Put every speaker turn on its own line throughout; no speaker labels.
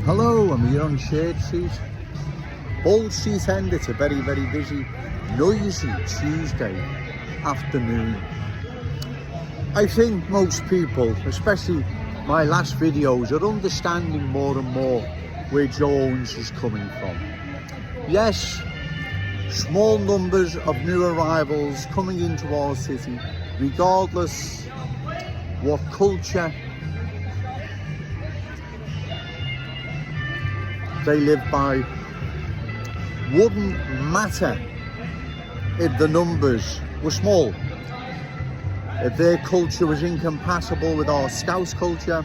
Hello, I'm here on Shade Street, Bold Street End. It's a very, very busy, noisy Tuesday afternoon. I think most people, especially my last videos, are understanding more and more where Joe Owens is coming from. Yes, small numbers of new arrivals coming into our city, regardless what culture they live by, wouldn't matter if the numbers were small. If their culture was incompatible with our Scouse culture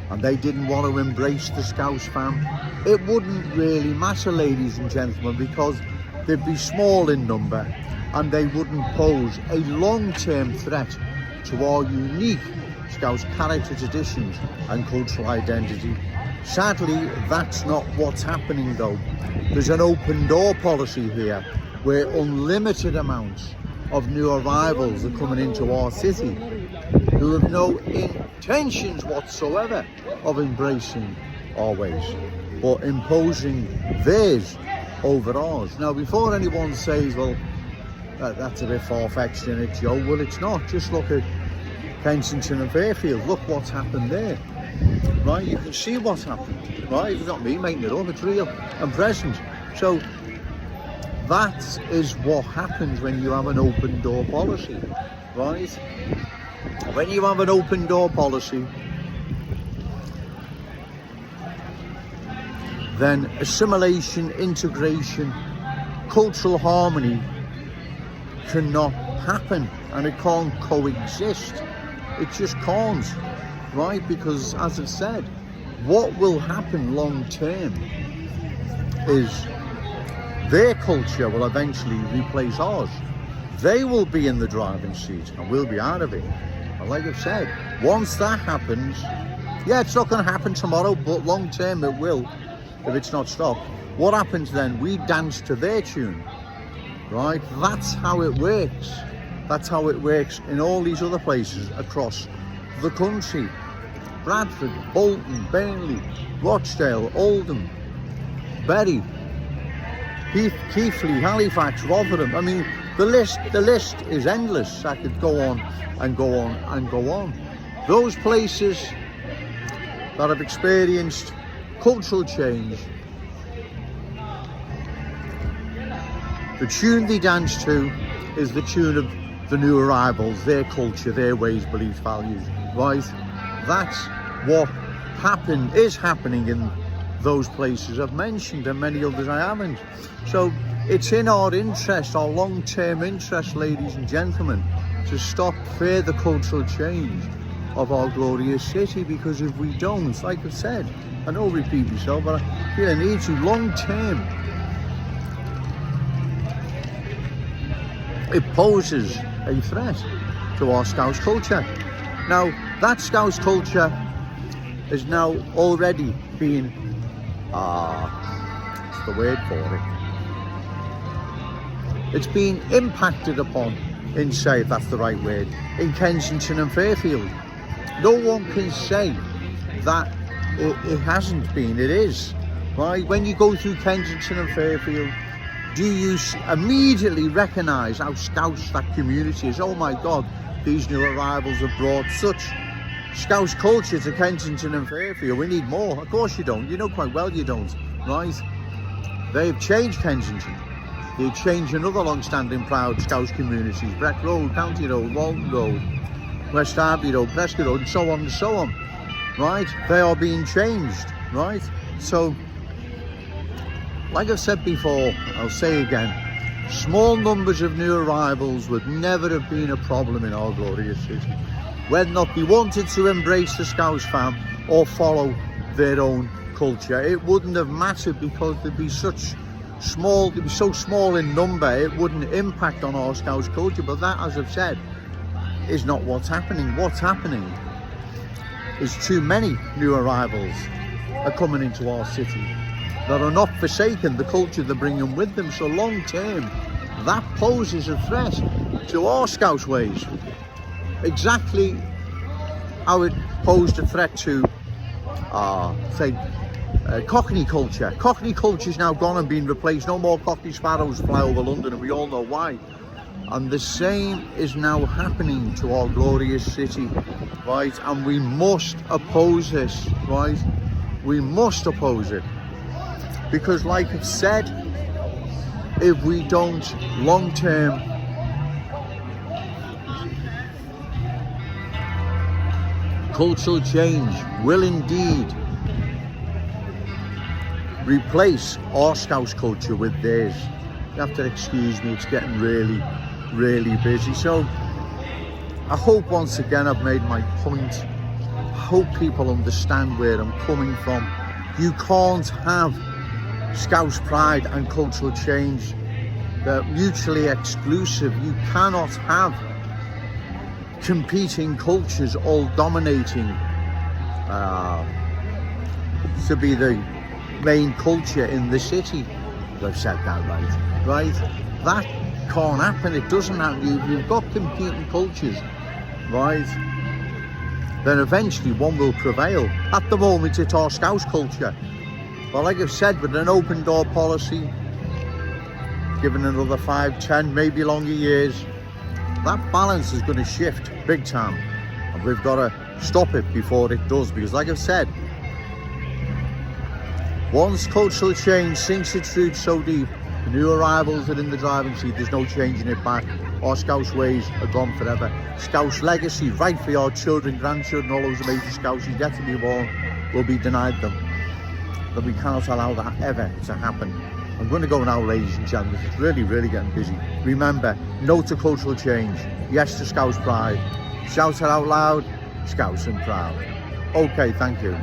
and they didn't want to embrace the Scouse fam, it wouldn't really matter, ladies and gentlemen, because they'd be small in number and they wouldn't pose a long-term threat to our unique Scouse character, traditions and cultural identity. Sadly, that's not what's happening though. There's an open door policy here where unlimited amounts of new arrivals are coming into our city who have no intentions whatsoever of embracing our ways, but imposing theirs over ours. Now, before anyone says, well, that's a bit far-fetched, isn't it, Joe? Well, it's not. Just look at Kensington and Fairfield. Look what's happened there. Right, you can see what's happened, right? It's not me making it up, it's real and present. So that is what happens when you have an open door policy, right? When you have an open door policy, then assimilation, integration, cultural harmony cannot happen, and it can't coexist. It just can't. Right, because as I've said, what will happen long term is their culture will eventually replace ours. They will be in the driving seat and we'll be out of it. And like I've said, once that happens, yeah, it's not going to happen tomorrow, but long term it will if it's not stopped. What happens then? We dance to their tune, right? That's how it works. That's how it works in all these other places across the country. Bradford, Bolton, Burnley, Rochdale, Oldham, Bury, Keighley, Halifax, Rotherham. I mean, the list is endless. I could go on and go on and go on. Those places that have experienced cultural change, the tune they dance to is the tune of the new arrivals, their culture, their ways, beliefs, values, right? That's what is happening in those places I've mentioned and many others I haven't. So it's in our interest, our long-term interest, ladies and gentlemen, to stop further cultural change of our glorious city, because if we don't, like I've said, I know I repeat myself, but I feel I need to, long-term, it poses a threat to our Scouse culture. Now, that Scouse culture is now already being, what's the word for it? It's being impacted upon in, say, if that's the right word, in Kensington and Fairfield. No one can say that it hasn't been, it is. Right? When you go through Kensington and Fairfield, do you immediately recognise how Scouse that community is? Oh my God, these new arrivals have brought such Scouse culture to Kensington and Fairfield. We need more. Of course you don't. You know quite well you don't, right? They've changed Kensington. They've changed another long-standing proud Scouse communities. Breck Road, County Road, Walton Road, West Derby Road, Prescott Road, and so on and so on, right? They are being changed, right? So, like I've said before, I'll say again, small numbers of new arrivals would never have been a problem in our glorious city. Whether or not they wanted to embrace the Scouse fam or follow their own culture, it wouldn't have mattered, because they'd be so small in number, it wouldn't impact on our Scouse culture. But that, as I've said, is not what's happening. What's happening is too many new arrivals are coming into our city that are not forsaken the culture they're bringing with them. So long term, that poses a threat to our Scouse ways. Exactly how it posed a threat to, say, Cockney culture. Cockney culture's now gone and been replaced. No more Cockney sparrows fly over London, and we all know why. And the same is now happening to our glorious city, right? And we must oppose this, right? We must oppose it. Because like I've said, if we don't long term cultural change will indeed replace our Scouse culture with theirs. You have to excuse me, it's getting really busy. So I hope once again I've made my point. I hope people understand where I'm coming from. You can't have Scouse pride and cultural change. They're mutually exclusive. You cannot have competing cultures all dominating to be the main culture in the city. I've said that right? That can't happen. It doesn't happen. You've got competing cultures, right? Then eventually one will prevail. At the moment it's our Scouse culture. But like I've said, with an open door policy, given another 5, 10, maybe longer years, that balance is going to shift big time, and we've got to stop it before it does. Because like I've said, once cultural change sinks its roots so deep, the new arrivals are in the driving seat, there's no changing it back. Our Scouse ways are gone forever. Scouse legacy, right for our children, grandchildren, all those amazing Scouses yet to be born, will be denied them. But we cannot allow that ever to happen. I'm going to go now, ladies and gentlemen. It's really getting busy. Remember, no to cultural change. Yes to Scouse pride. Shout it out loud, Scouse and proud. Okay, thank you.